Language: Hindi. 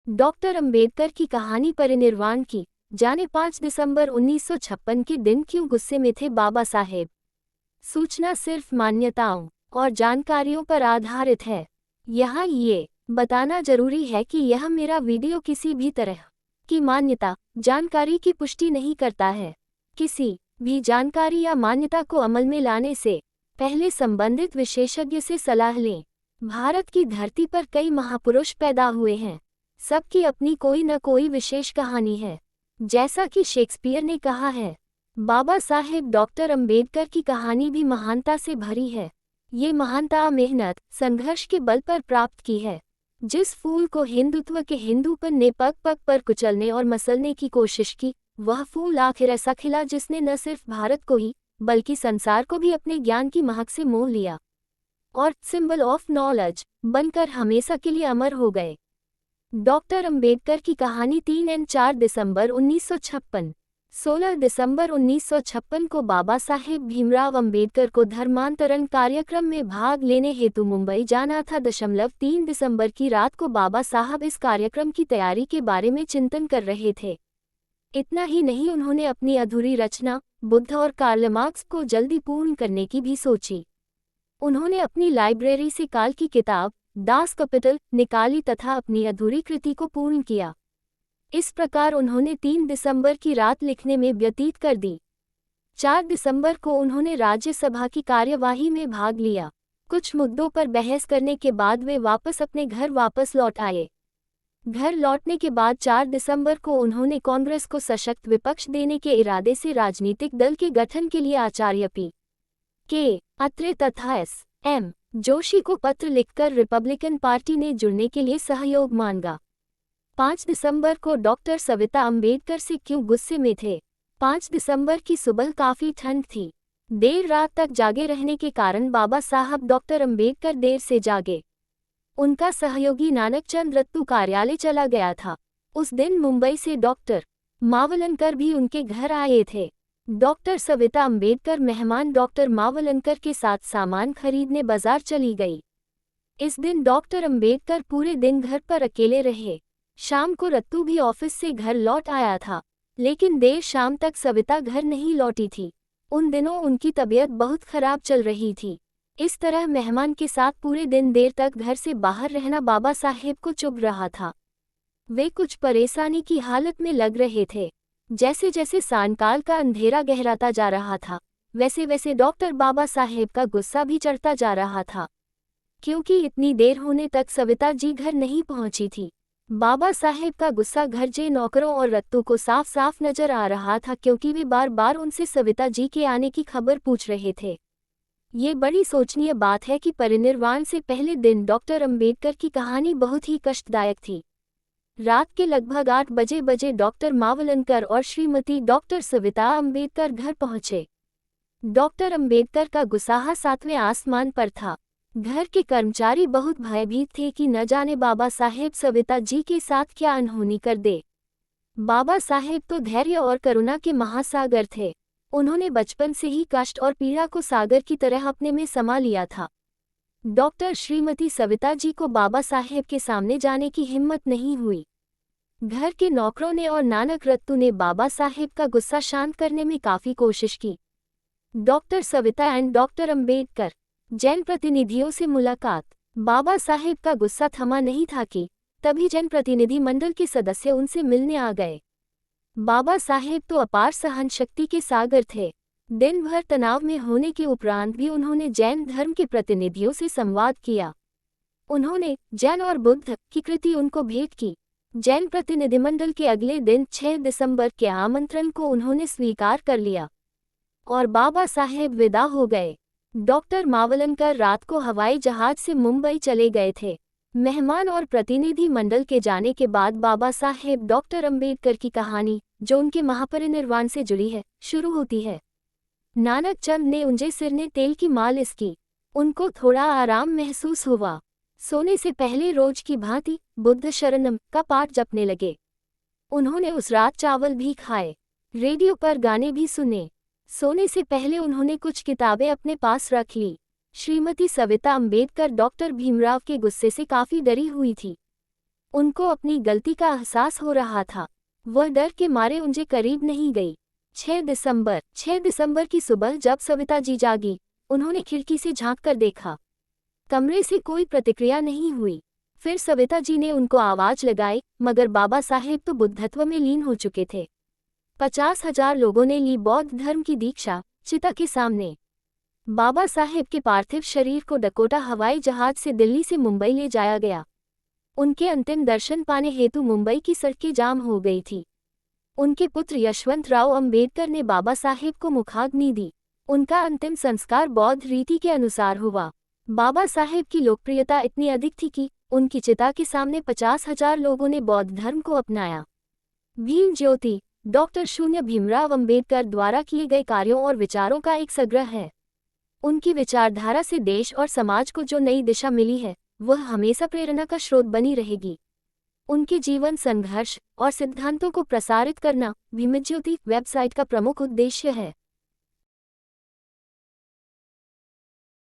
डॉक्टर अंबेडकर की कहानी परिनिर्वाण की। जाने 5 दिसंबर 1956 के दिन क्यों गुस्से में थे बाबा साहेब। सूचना सिर्फ मान्यताओं और जानकारियों पर आधारित है। यहाँ ये बताना जरूरी है कि यह मेरा वीडियो किसी भी तरह की मान्यता, जानकारी की पुष्टि नहीं करता है। किसी भी जानकारी या मान्यता को अमल में लाने से पहले संबंधित विशेषज्ञ से सलाह लें। भारत की धरती पर कई महापुरुष पैदा हुए हैं। सबकी अपनी कोई न कोई विशेष कहानी है। जैसा कि शेक्सपियर ने कहा है, बाबा साहेब डॉक्टर अंबेडकर की कहानी भी महानता से भरी है। ये महानता मेहनत, संघर्ष के बल पर प्राप्त की है। जिस फूल को हिंदुत्व के हिंदूपन ने पग पग पर कुचलने और मसलने की कोशिश की, वह फूल आखिर ऐसा खिला जिसने न सिर्फ भारत को ही बल्कि संसार को भी अपने ज्ञान की महक से मोह लिया और सिंबल ऑफ नॉलेज बनकर हमेशा के लिए अमर हो गए। डॉक्टर अंबेडकर की कहानी 4 दिसंबर 1956। 16 दिसंबर 1956 को बाबा साहेब भीमराव अंबेडकर को धर्मांतरण कार्यक्रम में भाग लेने हेतु मुंबई जाना था। 3 दिसंबर की रात को बाबा साहब इस कार्यक्रम की तैयारी के बारे में चिंतन कर रहे थे। इतना ही नहीं, उन्होंने अपनी अधूरी रचना बुद्ध और कार्ल मार्क्स को जल्दी पूर्ण करने की भी सोची। उन्होंने अपनी लाइब्रेरी से काल की किताब दास कैपिटल निकाली तथा अपनी अधूरी कृति को पूर्ण किया। इस प्रकार उन्होंने 3 दिसंबर की रात लिखने में व्यतीत कर दी। 4 दिसंबर को उन्होंने राज्यसभा की कार्यवाही में भाग लिया। कुछ मुद्दों पर बहस करने के बाद वे वापस अपने घर लौट आए। घर लौटने के बाद 4 दिसंबर को उन्होंने कांग्रेस को सशक्त विपक्ष देने के इरादे से राजनीतिक दल के गठन के लिए आचार्य पी.के. अत्रे तथा एस.एम. जोशी को पत्र लिखकर रिपब्लिकन पार्टी ने जुड़ने के लिए सहयोग मांगा। 5 दिसंबर को डॉक्टर सविता अंबेडकर से क्यों गुस्से में थे। 5 दिसंबर की सुबह काफी ठंड थी। देर रात तक जागे रहने के कारण बाबा साहब डॉक्टर अंबेडकर देर से जागे। उनका सहयोगी नानकचंद रत्तू कार्यालय चला गया था। उस दिन मुंबई से डॉक्टर मावलंकर भी उनके घर आए थे। डॉक्टर सविता अंबेडकर मेहमान डॉक्टर मावलंकर के साथ सामान खरीदने बाजार चली गई। इस दिन डॉक्टर अंबेडकर पूरे दिन घर पर अकेले रहे। शाम को रत्तू भी ऑफिस से घर लौट आया था, लेकिन देर शाम तक सविता घर नहीं लौटी थी। उन दिनों उनकी तबीयत बहुत खराब चल रही थी। इस तरह मेहमान के साथ पूरे दिन देर तक घर से बाहर रहना बाबा साहेब को चुभ रहा था। वे कुछ परेशानी की हालत में लग रहे थे। जैसे जैसे सायंकाल का अंधेरा गहराता जा रहा था, वैसे वैसे डॉक्टर बाबा साहेब का गुस्सा भी चढ़ता जा रहा था, क्योंकि इतनी देर होने तक सविता जी घर नहीं पहुंची थी। बाबा साहेब का गुस्सा घर जे नौकरों और रत्तू को साफ साफ नजर आ रहा था, क्योंकि वे बार बार उनसे सविता जी के आने की खबर पूछ रहे थे। ये बड़ी सोचनीय बात है कि परिनिर्वाण से पहले दिन डॉक्टर अंबेडकर की कहानी बहुत ही कष्टदायक थी। रात के लगभग 8 बजे डॉक्टर मावलंकर और श्रीमती डॉक्टर सविता अंबेडकर घर पहुंचे। डॉक्टर अंबेडकर का गुस्सा 7वें आसमान पर था। घर के कर्मचारी बहुत भयभीत थे कि न जाने बाबा साहेब सविता जी के साथ क्या अनहोनी कर दे। बाबा साहेब तो धैर्य और करुणा के महासागर थे। उन्होंने बचपन से ही कष्ट और पीड़ा को सागर की तरह अपने में समा लिया था। डॉक्टर श्रीमती सविता जी को बाबा साहेब के सामने जाने की हिम्मत नहीं हुई। घर के नौकरों ने और नानक रत्तू ने बाबा साहेब का गुस्सा शांत करने में काफी कोशिश की। Doctor Savita and doctor Ambedkar Jain प्रतिनिधियों से मुलाकात। बाबा साहेब का गुस्सा थमा नहीं था कि तभी जैन प्रतिनिधि मंडल के सदस्य उनसे मिलने आ गए। बाबा साहेब तो अपार सहन शक्ति के सागर थे। दिन भर तनाव में होने के उपरांत भी उन्होंने जैन धर्म के प्रतिनिधियों से संवाद किया। उन्होंने जैन और बुद्ध की कृति उनको भेंट की। जैन प्रतिनिधिमंडल के अगले दिन 6 दिसंबर के आमंत्रण को उन्होंने स्वीकार कर लिया और बाबा साहेब विदा हो गए। डॉक्टर मावलंकर रात को हवाई जहाज से मुंबई चले गए थे। मेहमान और प्रतिनिधि मंडल के जाने के बाद बाबा साहेब डॉक्टर अंबेडकर की कहानी, जो उनके महापरिनिर्वाण से जुड़ी है, शुरू होती है। नानकचंद ने उनके सिर ने तेल की मालिश की। उनको थोड़ा आराम महसूस हुआ। सोने से पहले रोज की भांति बुद्ध शरणम का पाठ जपने लगे। उन्होंने उस रात चावल भी खाए, रेडियो पर गाने भी सुने। सोने से पहले उन्होंने कुछ किताबें अपने पास रख ली। श्रीमती सविता अंबेडकर डॉक्टर भीमराव के गुस्से से काफी डरी हुई थी। उनको अपनी गलती का एहसास हो रहा था। वह डर के मारे उनके करीब नहीं गई। 6 दिसंबर की सुबह जब सविता जी जागी, उन्होंने खिड़की से झांक कर देखा। कमरे से कोई प्रतिक्रिया नहीं हुई। फिर सविता जी ने उनको आवाज लगाई, मगर बाबा साहेब तो बुद्धत्व में लीन हो चुके थे। 50,000 लोगों ने ली बौद्ध धर्म की दीक्षा, चिता के सामने। बाबा साहेब के पार्थिव शरीर को डकोटा हवाई जहाज से दिल्ली से मुंबई ले जाया गया। उनके अंतिम दर्शन पाने हेतु मुंबई की सड़कें जाम हो गई थी। उनके पुत्र यशवंतराव अंबेडकर ने बाबा साहेब को मुखाग्नि दी। उनका अंतिम संस्कार बौद्ध रीति के अनुसार हुआ। बाबा साहेब की लोकप्रियता इतनी अधिक थी कि उनकी चिता के सामने 50,000 लोगों ने बौद्ध धर्म को अपनाया। भीम ज्योति डॉक्टर शून्य भीमराव अंबेडकर द्वारा किए गए कार्यों और विचारों का एक संग्रह है। उनकी विचारधारा से देश और समाज को जो नई दिशा मिली है, वह हमेशा प्रेरणा का स्रोत बनी रहेगी। उनके जीवन, संघर्ष और सिद्धांतों को प्रसारित करना भीमज्योति वेबसाइट का प्रमुख उद्देश्य है।